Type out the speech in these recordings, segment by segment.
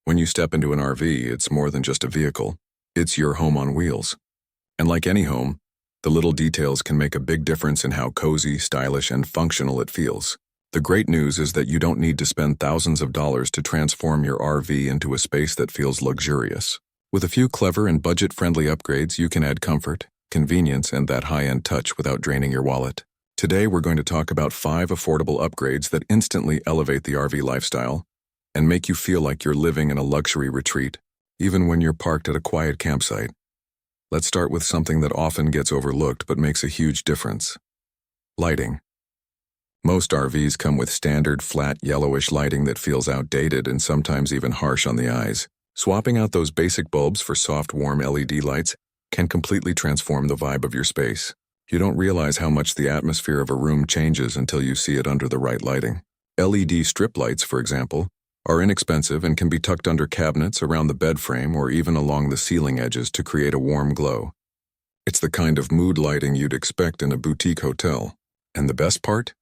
When you step into an RV, it's more than just a vehicle. It's your home on wheels. And like any home, the little details can make a big difference in how cozy, stylish, and functional it feels. The great news is that you don't need to spend thousands of dollars to transform your RV into a space that feels luxurious. With a few clever and budget-friendly upgrades, you can add comfort, convenience, and that high-end touch without draining your wallet. Today, we're going to talk about 5 affordable upgrades that instantly elevate the RV lifestyle and make you feel like you're living in a luxury retreat, even when you're parked at a quiet campsite. Let's start with something that often gets overlooked but makes a huge difference. Lighting. Most RVs come with standard flat yellowish lighting that feels outdated and sometimes even harsh on the eyes. Swapping out those basic bulbs for soft, warm LED lights can completely transform the vibe of your space. You don't realize how much the atmosphere of a room changes until you see it under the right lighting. LED strip lights, for example, are inexpensive and can be tucked under cabinets, around the bed frame, or even along the ceiling edges to create a warm glow. It's the kind of mood lighting you'd expect in a boutique hotel. And the best part?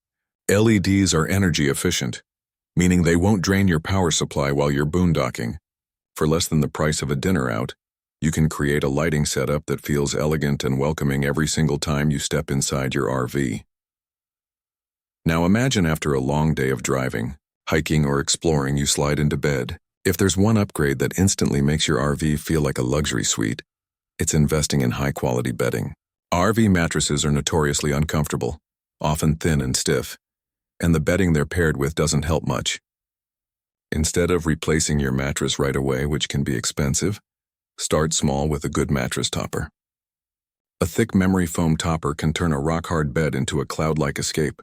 LEDs are energy efficient, meaning they won't drain your power supply while you're boondocking. For less than the price of a dinner out, you can create a lighting setup that feels elegant and welcoming every single time you step inside your RV. Now imagine after a long day of driving, hiking, or exploring, you slide into bed. If there's one upgrade that instantly makes your RV feel like a luxury suite, it's investing in high-quality bedding. RV mattresses are notoriously uncomfortable, often thin and stiff, and the bedding they're paired with doesn't help much. Instead of replacing your mattress right away, which can be expensive, start small with a good mattress topper. A thick memory foam topper can turn a rock-hard bed into a cloud-like escape.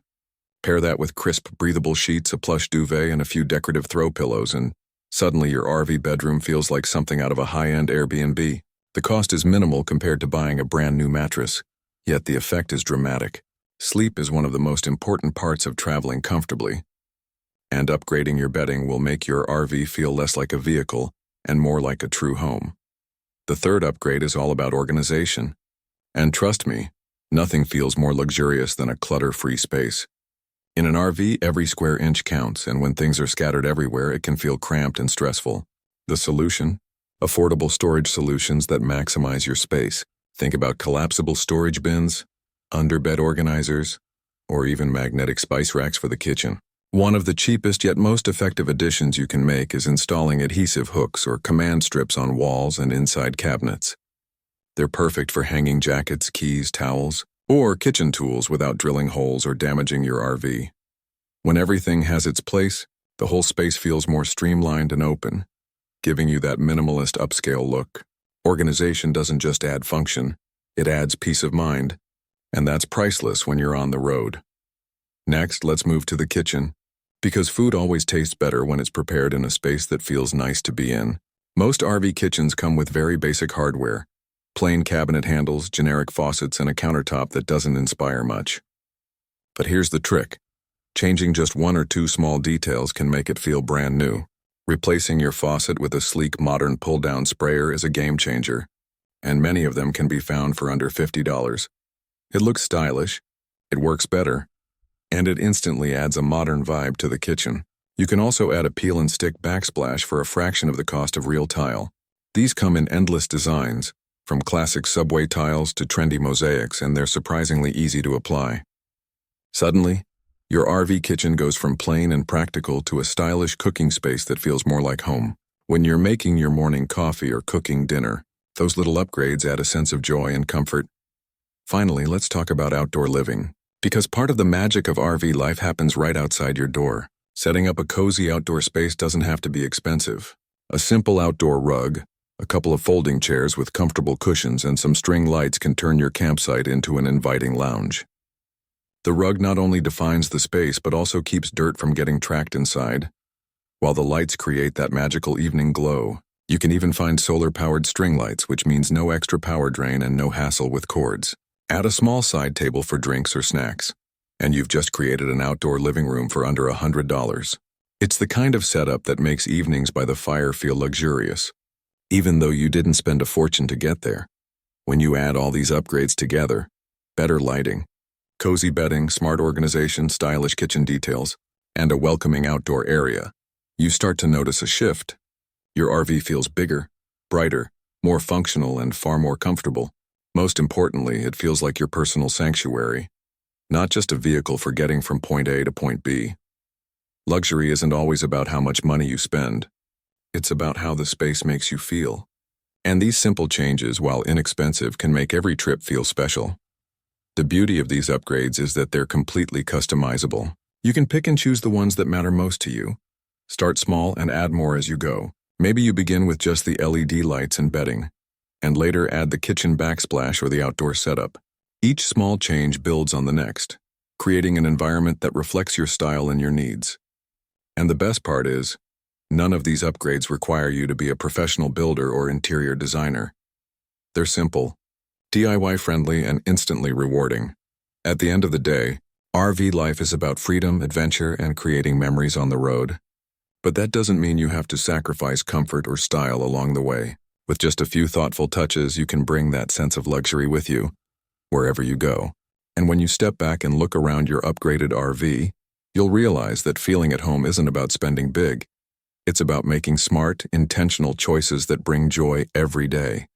Pair that with crisp, breathable sheets, a plush duvet, and a few decorative throw pillows, and suddenly your RV bedroom feels like something out of a high-end Airbnb. The cost is minimal compared to buying a brand new mattress, yet the effect is dramatic. Sleep is one of the most important parts of traveling comfortably, and upgrading your bedding will make your RV feel less like a vehicle and more like a true home. The third upgrade is all about organization. And trust me, nothing feels more luxurious than a clutter-free space. In an RV, every square inch counts, and when things are scattered everywhere, it can feel cramped and stressful. The solution? Affordable storage solutions that maximize your space. Think about collapsible storage bins, underbed organizers, or even magnetic spice racks for the kitchen. One of the cheapest yet most effective additions you can make is installing adhesive hooks or command strips on walls and inside cabinets. They're perfect for hanging jackets, keys, towels, or kitchen tools without drilling holes or damaging your RV. When everything has its place, the whole space feels more streamlined and open, giving you that minimalist upscale look. Organization doesn't just add function, it adds peace of mind, and that's priceless when you're on the road. Next, let's move to the kitchen, because food always tastes better when it's prepared in a space that feels nice to be in. Most RV kitchens come with very basic hardware. Plain cabinet handles, generic faucets, and a countertop that doesn't inspire much. But here's the trick. Changing just 1 or 2 small details can make it feel brand new. Replacing your faucet with a sleek, modern pull-down sprayer is a game changer, and many of them can be found for under $50. It looks stylish, it works better, and it instantly adds a modern vibe to the kitchen. You can also add a peel-and-stick backsplash for a fraction of the cost of real tile. These come in endless designs, from classic subway tiles to trendy mosaics, and they're surprisingly easy to apply. Suddenly, your RV kitchen goes from plain and practical to a stylish cooking space that feels more like home. When you're making your morning coffee or cooking dinner, those little upgrades add a sense of joy and comfort. Finally, let's talk about outdoor living, because part of the magic of RV life happens right outside your door. Setting up a cozy outdoor space doesn't have to be expensive. A simple outdoor rug, a couple of folding chairs with comfortable cushions, and some string lights can turn your campsite into an inviting lounge. The rug not only defines the space but also keeps dirt from getting tracked inside, while the lights create that magical evening glow. You can even find solar-powered string lights, which means no extra power drain and no hassle with cords. Add a small side table for drinks or snacks, and you've just created an outdoor living room for under $100. It's the kind of setup that makes evenings by the fire feel luxurious, even though you didn't spend a fortune to get there. When you add all these upgrades together, better lighting, cozy bedding, smart organization, stylish kitchen details, and a welcoming outdoor area, you start to notice a shift. Your RV feels bigger, brighter, more functional, and far more comfortable. Most importantly, it feels like your personal sanctuary, not just a vehicle for getting from point A to point B. Luxury isn't always about how much money you spend. It's about how the space makes you feel. And these simple changes, while inexpensive, can make every trip feel special. The beauty of these upgrades is that they're completely customizable. You can pick and choose the ones that matter most to you. Start small and add more as you go. Maybe you begin with just the LED lights and bedding, and later add the kitchen backsplash or the outdoor setup. Each small change builds on the next, creating an environment that reflects your style and your needs. And the best part is, none of these upgrades require you to be a professional builder or interior designer. They're simple, DIY-friendly, and instantly rewarding. At the end of the day, RV life is about freedom, adventure, and creating memories on the road. But that doesn't mean you have to sacrifice comfort or style along the way. With just a few thoughtful touches, you can bring that sense of luxury with you, wherever you go. And when you step back and look around your upgraded RV, you'll realize that feeling at home isn't about spending big. It's about making smart, intentional choices that bring joy every day.